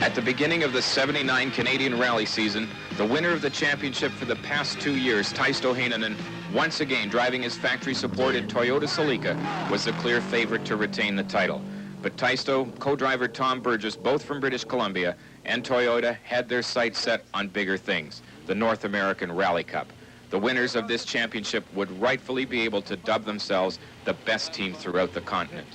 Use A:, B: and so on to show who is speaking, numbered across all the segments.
A: At the beginning of the '79 Canadian rally season, the winner of the championship for the past 2 years, Taisto Heinonen, once again driving his factory-supported Toyota Celica, was the clear favorite to retain the title. But Taisto, co-driver Tom Burgess, both from British Columbia, and Toyota had their sights set on bigger things, the North American Rally Cup. The winners of this championship would rightfully be able to dub themselves the best team throughout the continent.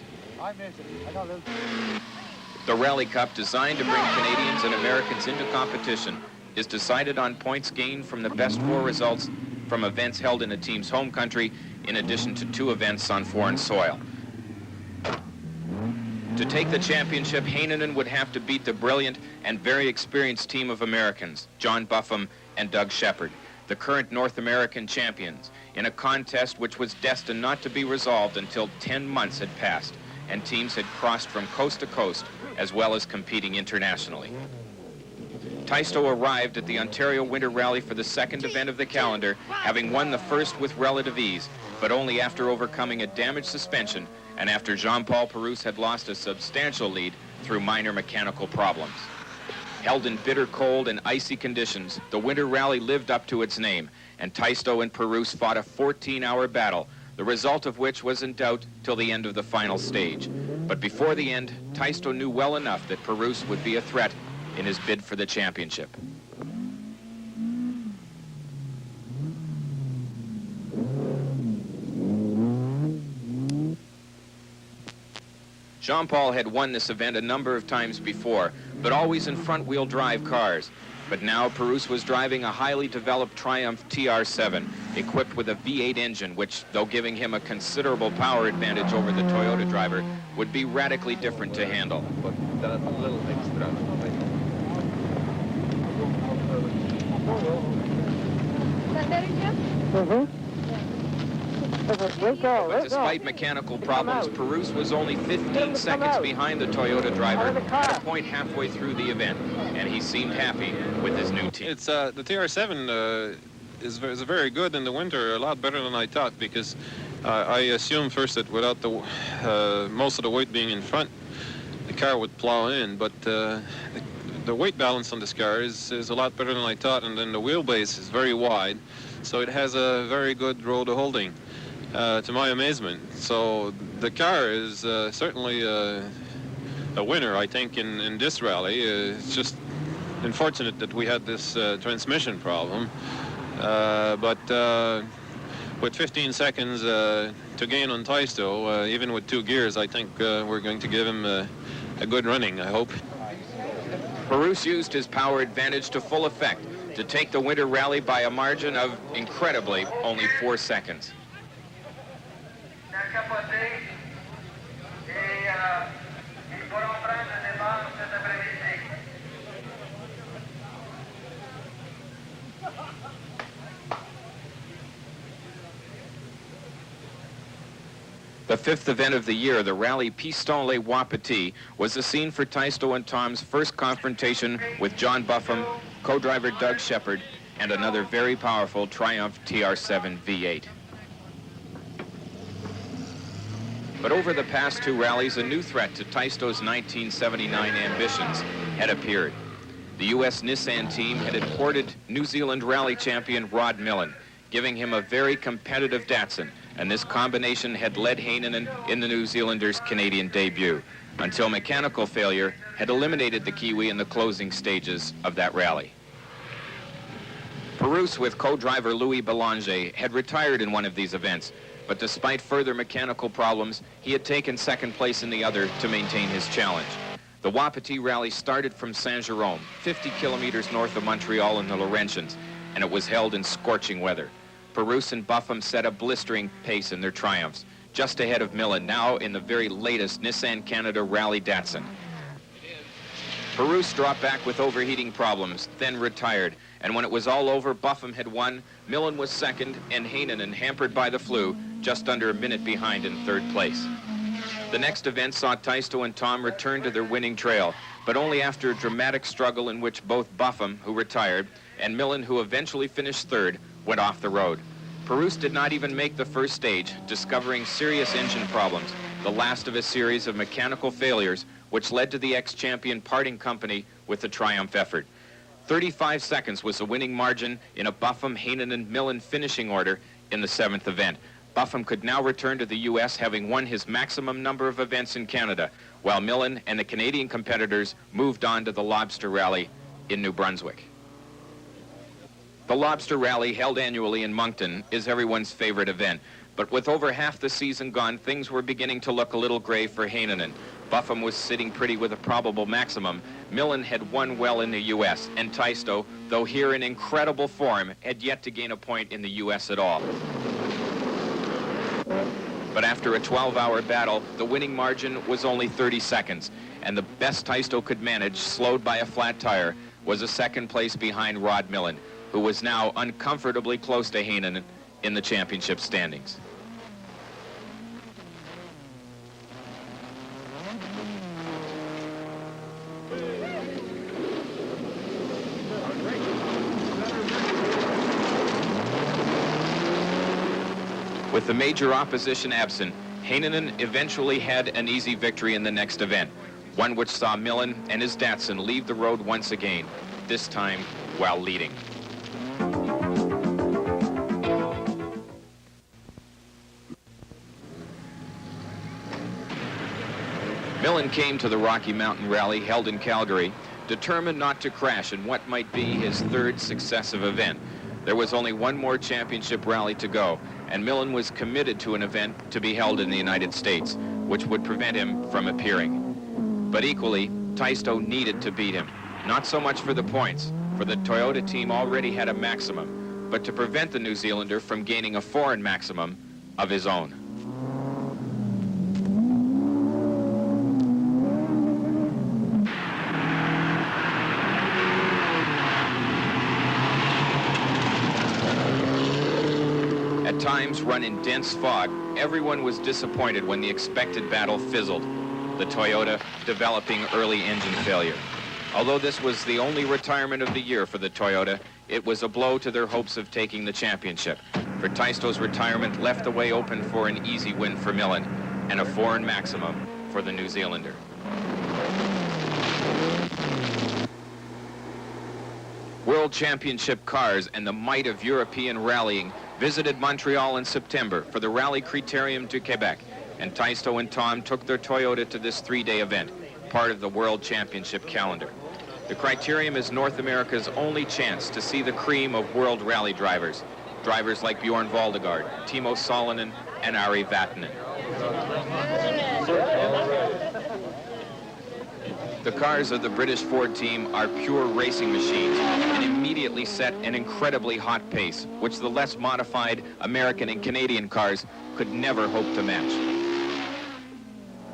A: The Rally Cup, designed to bring Canadians and Americans into competition, is decided on points gained from the best 4 results from events held in a team's home country, in addition to 2 events on foreign soil. To take the championship, Heinonen would have to beat the brilliant and very experienced team of Americans, John Buffum and Doug Shepard, the current North American champions, in a contest which was destined not to be resolved until 10 months had passed, and teams had crossed from coast to coast, as well as competing internationally. Taisto arrived at the Ontario Winter Rally for the second event of the calendar, having won the first with relative ease, but only after overcoming a damaged suspension and after Jean-Paul Pérouse had lost a substantial lead through minor mechanical problems. Held in bitter cold and icy conditions, the Winter Rally lived up to its name, and Taisto and Pérouse fought a 14-hour battle, the result of which was in doubt till the end of the final stage. But before the end, Taisto knew well enough that Pérouse would be a threat in his bid for the championship. Jean-Paul had won this event a number of times before, but always in front-wheel drive cars. But now Pérouse was driving a highly developed Triumph TR7, equipped with a V8 engine, which, though giving him a considerable power advantage over the Toyota driver, would be radically different to handle.
B: But a little extra.
A: But despite mechanical problems, Pérouse was only 15 seconds behind the Toyota driver at a point halfway through the event, and he seemed happy with his new team.
C: It's the TR7 is very good in the winter, a lot better than I thought, because I assumed first that without the most of the weight being in front, the car would plow in, but the weight balance on this car is a lot better than I thought, and then the wheelbase is very wide, so it has a very good road holding. To my amazement. So the car is certainly a winner, I think, in this rally. It's just unfortunate that we had this transmission problem. But with 15 seconds to gain on Taisto, even with 2 gears, I think we're going to give him a good running, I hope.
A: Pérouse used his power advantage to full effect to take the Winter Rally by a margin of, incredibly, only 4 seconds. The 5th event of the year, the Rally Piston-les-Wapiti, was the scene for Taisto and Tom's first confrontation with John Buffum, co-driver Doug Shepard, and another very powerful Triumph TR7 V8. But over the past 2 rallies, a new threat to Taisto's 1979 ambitions had appeared. The U.S. Nissan team had imported New Zealand rally champion Rod Millen, giving him a very competitive Datsun, and this combination had led Heinonen in the New Zealanders' Canadian debut, until mechanical failure had eliminated the Kiwi in the closing stages of that rally. Pérouse, with co-driver Louis Belanger, had retired in one of these events, but despite further mechanical problems, he had taken 2nd place in the other to maintain his challenge. The Wapiti rally started from Saint-Jérôme, 50 kilometers north of Montreal in the Laurentians, and it was held in scorching weather. Perouse and Buffum set a blistering pace in their triumphs, just ahead of Millen, now in the very latest Nissan Canada Rally Datsun. Perouse dropped back with overheating problems, then retired, and when it was all over, Buffum had won, Millen was second, and Heinonen, hampered by the flu, just under a minute behind in third place. The next event saw Taisto and Tom return to their winning trail, but only after a dramatic struggle in which both Buffum, who retired, and Millen, who eventually finished third, went off the road. Perouse did not even make the first stage, discovering serious engine problems, the last of a series of mechanical failures, which led to the ex-champion parting company with the triumph effort. 35 seconds was the winning margin in a Buffum, Heinonen, Millen finishing order in the seventh event. Buffum could now return to the U.S. having won his maximum number of events in Canada, while Millen and the Canadian competitors moved on to the Lobster Rally in New Brunswick. The Lobster Rally, held annually in Moncton, is everyone's favorite event. But with over half the season gone, things were beginning to look a little gray for Heinonen. Buffum was sitting pretty with a probable maximum. Millen had won well in the U.S., and Taisto, though here in incredible form, had yet to gain a point in the U.S. at all. But after a 12-hour battle, the winning margin was only 30 seconds, and the best Taisto could manage, slowed by a flat tire, was a second place behind Rod Millen, who was now uncomfortably close to Heinonen in the championship standings. With the major opposition absent, Heinonen eventually had an easy victory in the next event, one which saw Millen and his Datsun leave the road once again, this time while leading. Millen came to the Rocky Mountain Rally held in Calgary, determined not to crash in what might be his third successive event. There was only one more championship rally to go, and Millen was committed to an event to be held in the United States, which would prevent him from appearing. But equally, Taisto needed to beat him, not so much for the points, for the Toyota team already had a maximum, but to prevent the New Zealander from gaining a foreign maximum of his own. At times, run in dense fog, everyone was disappointed when the expected battle fizzled, the Toyota developing early engine failure. Although this was the only retirement of the year for the Toyota, it was a blow to their hopes of taking the championship. For Taisto's retirement left the way open for an easy win for Millen and a foreign maximum for the New Zealander. World Championship cars and the might of European rallying visited Montreal in September for the Rally Critérium du Québec, and Taisto and Tom took their Toyota to this three-day event, part of the World Championship calendar. The Critérium is North America's only chance to see the cream of world rally drivers, drivers like Bjorn Valdegaard, Timo Salonen, and Ari Vatanen. The cars of the British Ford team are pure racing machines and immediately set an incredibly hot pace, which the less modified American and Canadian cars could never hope to match.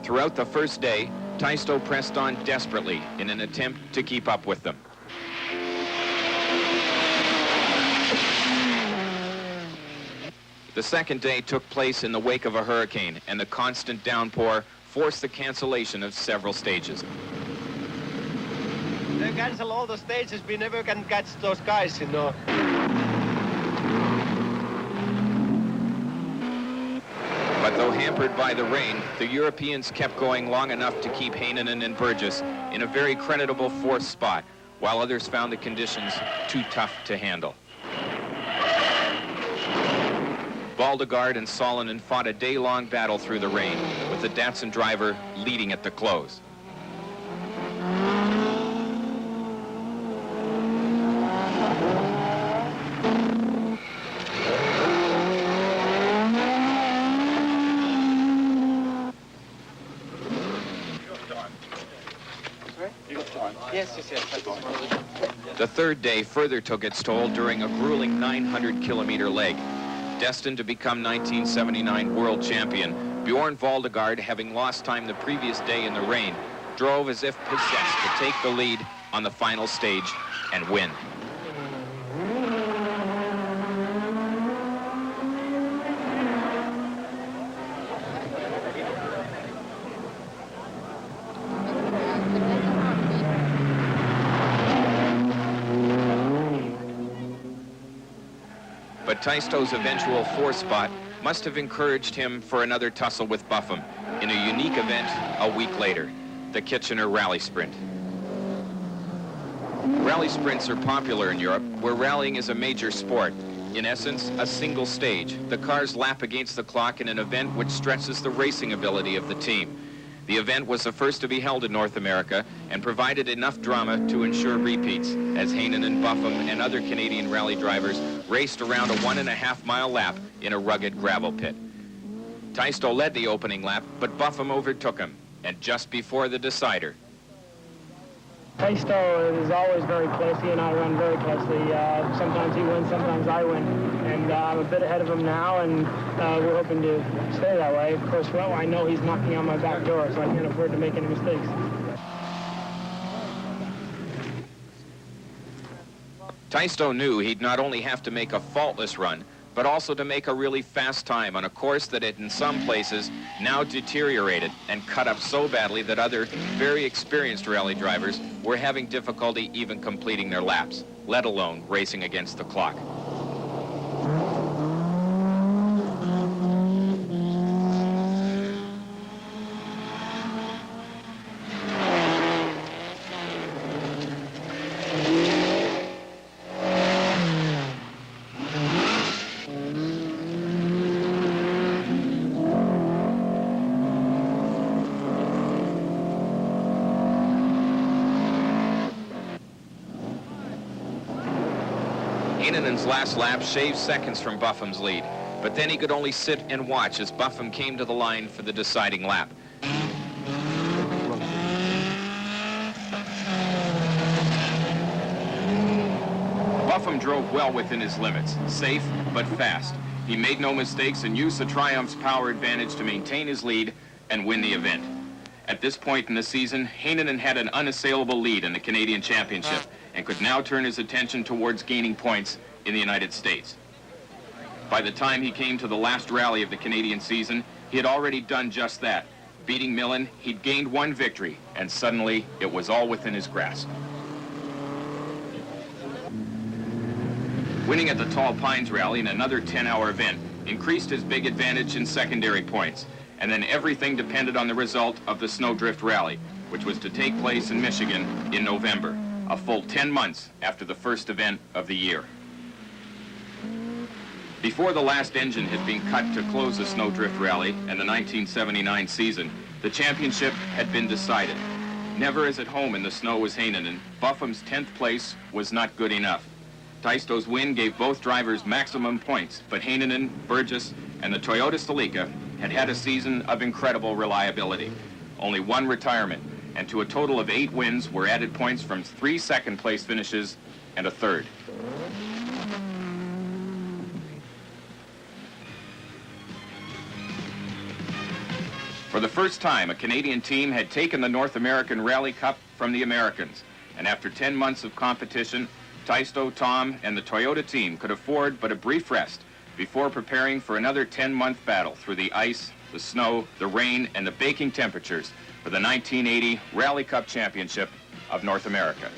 A: Throughout the first day, Taisto pressed on desperately in an attempt to keep up with them. The second day took place in the wake of a hurricane, and the constant downpour forced the cancellation of several stages.
D: They cancel all the stages, we never can catch those guys, you know.
A: But though hampered by the rain, the Europeans kept going long enough to keep Heinonen and Burgess in a very creditable fourth spot, while others found the conditions too tough to handle. Valdegaard and Salonen fought a day-long battle through the rain, with the Datsun driver leading at the close.
D: Yes, that's fine.
A: The third day further took its toll during a grueling 900-kilometer leg. Destined to become 1979 world champion, Bjorn Valdegaard, having lost time the previous day in the rain, drove as if possessed to take the lead on the final stage and win. But Taisto's eventual fourth spot must have encouraged him for another tussle with Buffum in a unique event a week later, the Kitchener Rally Sprint. Rally sprints are popular in Europe, where rallying is a major sport. In essence, a single stage. The cars lap against the clock in an event which stretches the racing ability of the team. The event was the first to be held in North America and provided enough drama to ensure repeats, as Heinonen, Buffum, and other Canadian rally drivers raced around a 1.5-mile lap in a rugged gravel pit. Taisto led the opening lap, but Buffum overtook him, and just before the decider.
E: Taisto is always very close. He and I run very closely. Sometimes he wins, sometimes I win. And I'm a bit ahead of him now, and we're hoping to stay that way. Of course, well, I know he's knocking on my back door, so I can't afford to make any mistakes.
A: Taisto knew he'd not only have to make a faultless run, but also to make a really fast time on a course that had in some places now deteriorated and cut up so badly that other very experienced rally drivers were having difficulty even completing their laps, let alone racing against the clock. Heinenen's last lap shaved seconds from Buffum's lead, but then he could only sit and watch as Buffum came to the line for the deciding lap. Buffum drove well within his limits, safe but fast. He made no mistakes and used the Triumph's power advantage to maintain his lead and win the event. At this point in the season, Heinonen had an unassailable lead in the Canadian Championship and could now turn his attention towards gaining points in the United States. By the time he came to the last rally of the Canadian season, he had already done just that. Beating Millen, he'd gained one victory, and suddenly it was all within his grasp. Winning at the Tall Pines Rally in another 10-hour event increased his big advantage in secondary points, and then everything depended on the result of the Snowdrift Rally, which was to take place in Michigan in November, a full 10 months after the first event of the year. Before the last engine had been cut to close the Snowdrift Rally and the 1979 season, the championship had been decided. Never as at home in the snow was Heinonen, Buffum's 10th place was not good enough. Taisto's win gave both drivers maximum points, but Heinonen, Burgess, and the Toyota Celica had had a season of incredible reliability. Only one retirement, and to a total of 8 wins were added points from 3 second-place finishes and a third. For the first time, a Canadian team had taken the North American Rally Cup from the Americans, and after 10 months of competition, Taisto, Tom, and the Toyota team could afford but a brief rest before preparing for another 10-month battle through the ice, the snow, the rain, and the baking temperatures for the 1980 Rally Cup Championship of North America.